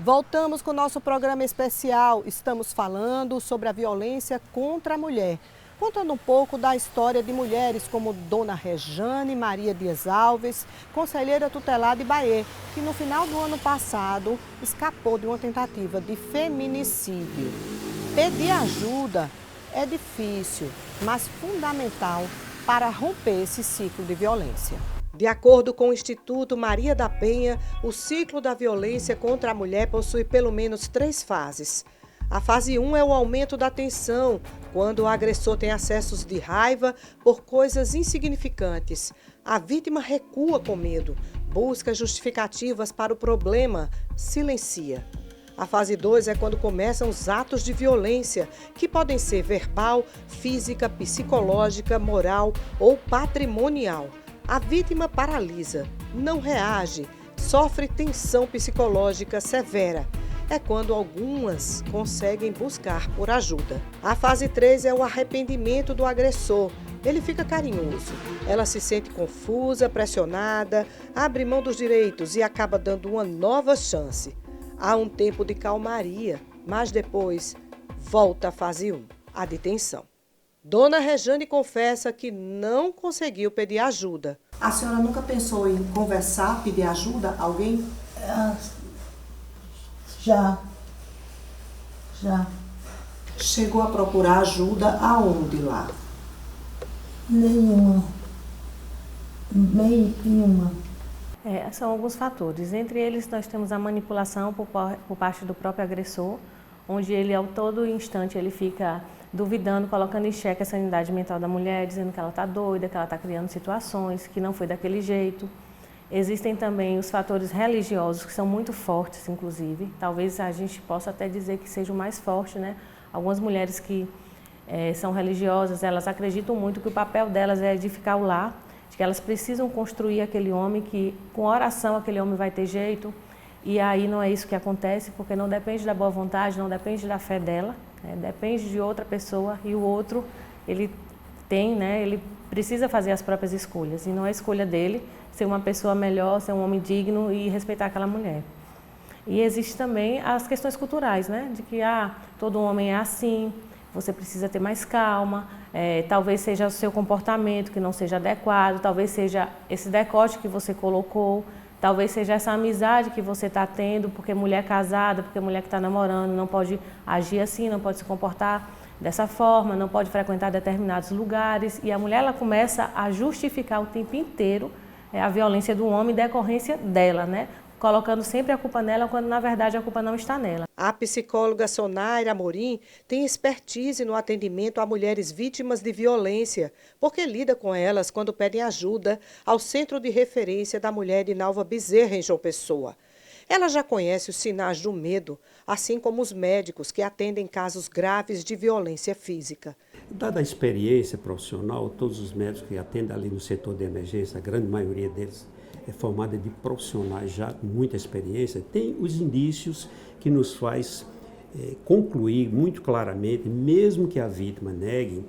Voltamos com o nosso programa especial. Estamos falando sobre a violência contra a mulher, contando um pouco da história de mulheres como Dona Rejane Maria Dias Alves, conselheira tutelar de Bahia, que no final do ano passado escapou de uma tentativa de feminicídio. Pedir ajuda é difícil, mas fundamental para romper esse ciclo de violência. De acordo com o Instituto Maria da Penha, o ciclo da violência contra a mulher possui pelo menos 3 fases. A fase 1 é o aumento da tensão, quando o agressor tem acessos de raiva por coisas insignificantes. A vítima recua com medo, busca justificativas para o problema, silencia. A fase 2 é quando começam os atos de violência, que podem ser verbal, física, psicológica, moral ou patrimonial. A vítima paralisa, não reage, sofre tensão psicológica severa. É quando algumas conseguem buscar por ajuda. A fase 3 é o arrependimento do agressor. Ele fica carinhoso. Ela se sente confusa, pressionada, abre mão dos direitos e acaba dando uma nova chance. Há um tempo de calmaria, mas depois volta à fase 1, a de tensão. Dona Rejane confessa que não conseguiu pedir ajuda. A senhora nunca pensou em conversar, pedir ajuda a alguém? Já. Chegou a procurar ajuda aonde lá? Nenhuma. São alguns fatores. Entre eles, nós temos a manipulação por parte do próprio agressor, onde ele, ao todo instante, ele fica duvidando, colocando em xeque a sanidade mental da mulher, dizendo que ela está doida, que ela está criando situações, que não foi daquele jeito. Existem também os fatores religiosos, que são muito fortes, inclusive. Talvez a gente possa até dizer que seja o mais forte, né? Algumas mulheres que são religiosas, elas acreditam muito que o papel delas é edificar o lar, de que elas precisam construir aquele homem, que com oração aquele homem vai ter jeito. E aí não é isso que acontece, porque não depende da boa vontade, não depende da fé dela, depende de outra pessoa, e o outro, ele precisa fazer as próprias escolhas, e não é escolha dele ser uma pessoa melhor, ser um homem digno e respeitar aquela mulher. E existe também as questões culturais, né? De que todo homem é assim, você precisa ter mais calma, talvez seja o seu comportamento que não seja adequado, talvez seja esse decote que você colocou, talvez seja essa amizade que você está tendo, porque mulher casada, porque mulher que está namorando não pode agir assim, não pode se comportar dessa forma, não pode frequentar determinados lugares. E a mulher, ela começa a justificar o tempo inteiro a violência do homem em decorrência dela, né? Colocando sempre a culpa nela, quando na verdade a culpa não está nela. A psicóloga Sonaira Amorim tem expertise no atendimento a mulheres vítimas de violência, porque lida com elas quando pedem ajuda ao Centro de Referência da Mulher de Nalva Bezerra, em João Pessoa. Ela já conhece os sinais do medo, assim como os médicos que atendem casos graves de violência física. Dada a experiência profissional, todos os médicos que atendem ali no setor de emergência, a grande maioria deles é formada de profissionais já com muita experiência, tem os indícios que nos faz concluir muito claramente, mesmo que a vítima negue,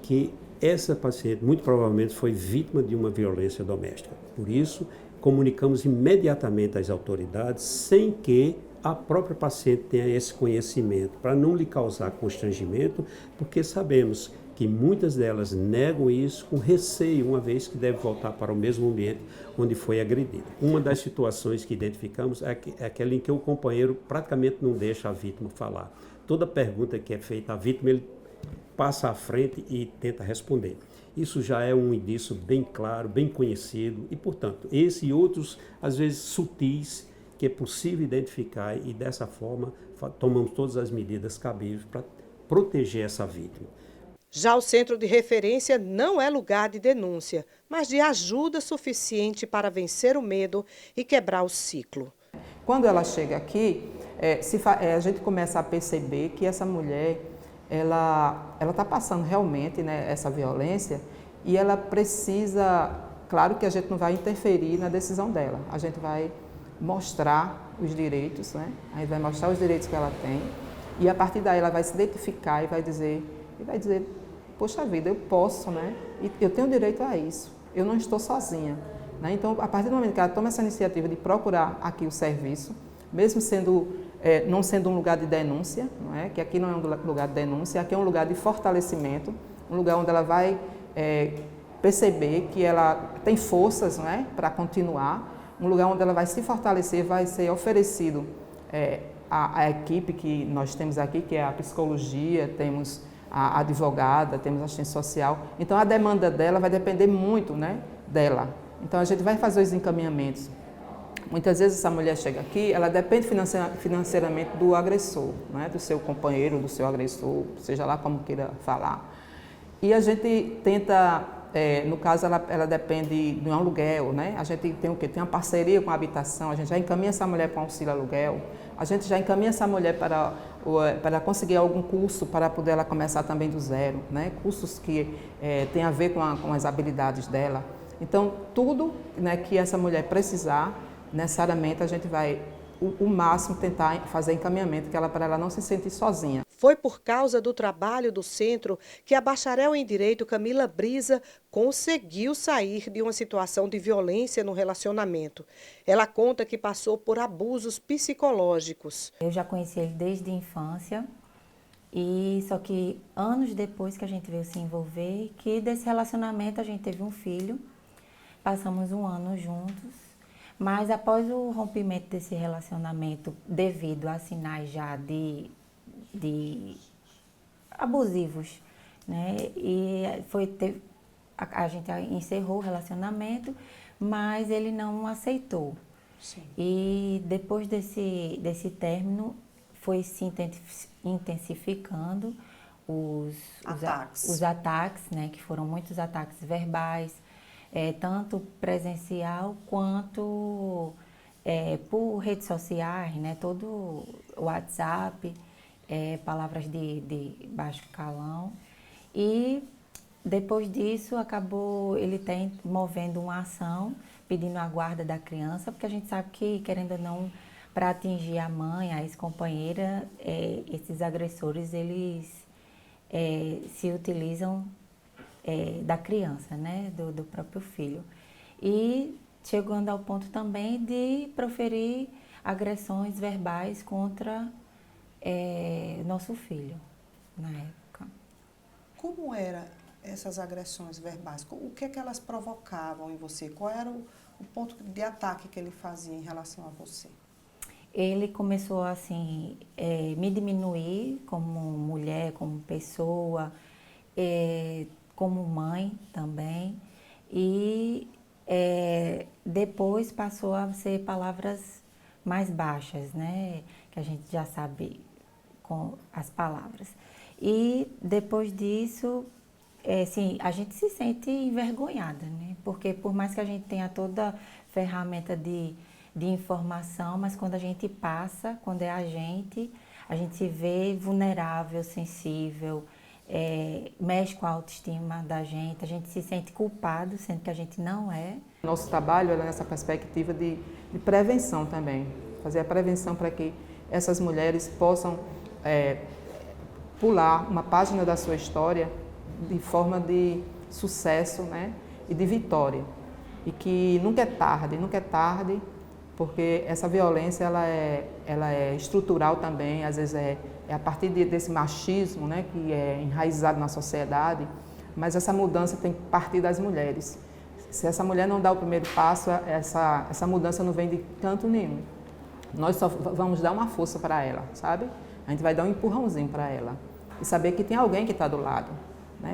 que essa paciente muito provavelmente foi vítima de uma violência doméstica. Por isso, comunicamos imediatamente às autoridades sem que a própria paciente tenha esse conhecimento, para não lhe causar constrangimento, porque sabemos que muitas delas negam isso com receio, uma vez que deve voltar para o mesmo ambiente onde foi agredida. Uma das situações que identificamos é aquela em que o companheiro praticamente não deixa a vítima falar. Toda pergunta que é feita à vítima, ele passa à frente e tenta responder. Isso já é um indício bem claro, bem conhecido e, portanto, esse e outros, às vezes, sutis, que é possível identificar e, dessa forma, tomamos todas as medidas cabíveis para proteger essa vítima. Já o Centro de Referência não é lugar de denúncia, mas de ajuda suficiente para vencer o medo e quebrar o ciclo. Quando ela chega aqui, a gente começa a perceber que essa mulher, ela está passando realmente, né, essa violência, e ela precisa, claro que a gente não vai interferir na decisão dela, a gente vai mostrar os direitos, né? A gente vai mostrar os direitos que ela tem, e a partir daí ela vai se identificar e vai dizer, poxa vida, eu posso, né? E eu tenho direito a isso, eu não estou sozinha, né? Então, a partir do momento que ela toma essa iniciativa de procurar aqui o serviço, mesmo não sendo um lugar de denúncia, não é? Que aqui não é um lugar de denúncia, aqui é um lugar de fortalecimento, um lugar onde ela vai perceber que ela tem forças, não é? Para continuar, um lugar onde ela vai se fortalecer, vai ser oferecido a equipe que nós temos aqui, que é a psicologia, temos a advogada, temos a assistência social. Então, a demanda dela vai depender muito, né, dela. Então, a gente vai fazer os encaminhamentos. Muitas vezes essa mulher chega aqui, ela depende financeiramente do agressor, né, do seu companheiro, do seu agressor, seja lá como queira falar. E a gente tenta, no caso, ela depende de um aluguel, né? A gente tem o quê? Tem uma parceria com a habitação, a gente já encaminha essa mulher para um auxílio aluguel, a gente já encaminha essa mulher para conseguir algum curso para poder ela começar também do zero, né? Cursos que tem a ver com as habilidades dela. Então, tudo, né, que essa mulher precisar, necessariamente a gente vai, o máximo, tentar fazer encaminhamento para ela não se sentir sozinha. Foi por causa do trabalho do centro que a bacharel em Direito Camila Brisa conseguiu sair de uma situação de violência no relacionamento. Ela conta que passou por abusos psicológicos. Eu já conheci ele desde a infância, e só que anos depois que a gente veio se envolver, que desse relacionamento a gente teve um filho, passamos um ano juntos. Mas após o rompimento desse relacionamento, devido a sinais já de abusivos, né? E a gente encerrou o relacionamento, mas ele não aceitou. Sim. E depois desse término, foi se intensificando os ataques, né? Que foram muitos ataques verbais, tanto presencial quanto por redes sociais, né? Todo o WhatsApp, palavras de baixo calão. E depois disso acabou ele movendo uma ação pedindo a guarda da criança, porque a gente sabe que, querendo ou não, para atingir a mãe, a ex-companheira, esses agressores, eles se utilizam da criança, né, do próprio filho. E chegando ao ponto também de proferir agressões verbais contra nosso filho, na época. Como eram essas agressões verbais? O que é que elas provocavam em você? Qual era o ponto de ataque que ele fazia em relação a você? Ele começou assim, me diminuir como mulher, como pessoa, como mãe também, e depois passou a ser palavras mais baixas, né? Que a gente já sabe com as palavras. E depois disso, assim, a gente se sente envergonhada, né? Porque por mais que a gente tenha toda a ferramenta de informação, mas quando a gente passa, quando é a gente se vê vulnerável, sensível, mexe com a autoestima da gente, a gente se sente culpado, sendo que a gente não é. Nosso trabalho é nessa perspectiva de prevenção também, fazer a prevenção para que essas mulheres possam pular uma página da sua história de forma de sucesso, né, e de vitória. E que nunca é tarde, porque essa violência ela é estrutural também, às vezes é a partir desse machismo, né, que é enraizado na sociedade, mas essa mudança tem que partir das mulheres. Se essa mulher não dá o primeiro passo, essa mudança não vem de canto nenhum. Nós só vamos dar uma força para ela, sabe? A gente vai dar um empurrãozinho para ela e saber que tem alguém que está do lado.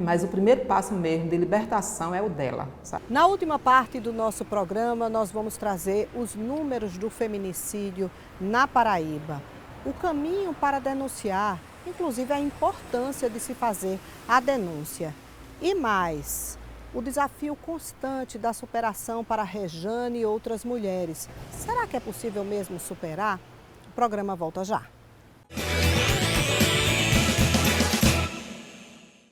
Mas o primeiro passo mesmo de libertação é o dela. Sabe? Na última parte do nosso programa, nós vamos trazer os números do feminicídio na Paraíba. O caminho para denunciar, inclusive a importância de se fazer a denúncia. E mais, o desafio constante da superação para Rejane e outras mulheres. Será que é possível mesmo superar? O programa volta já.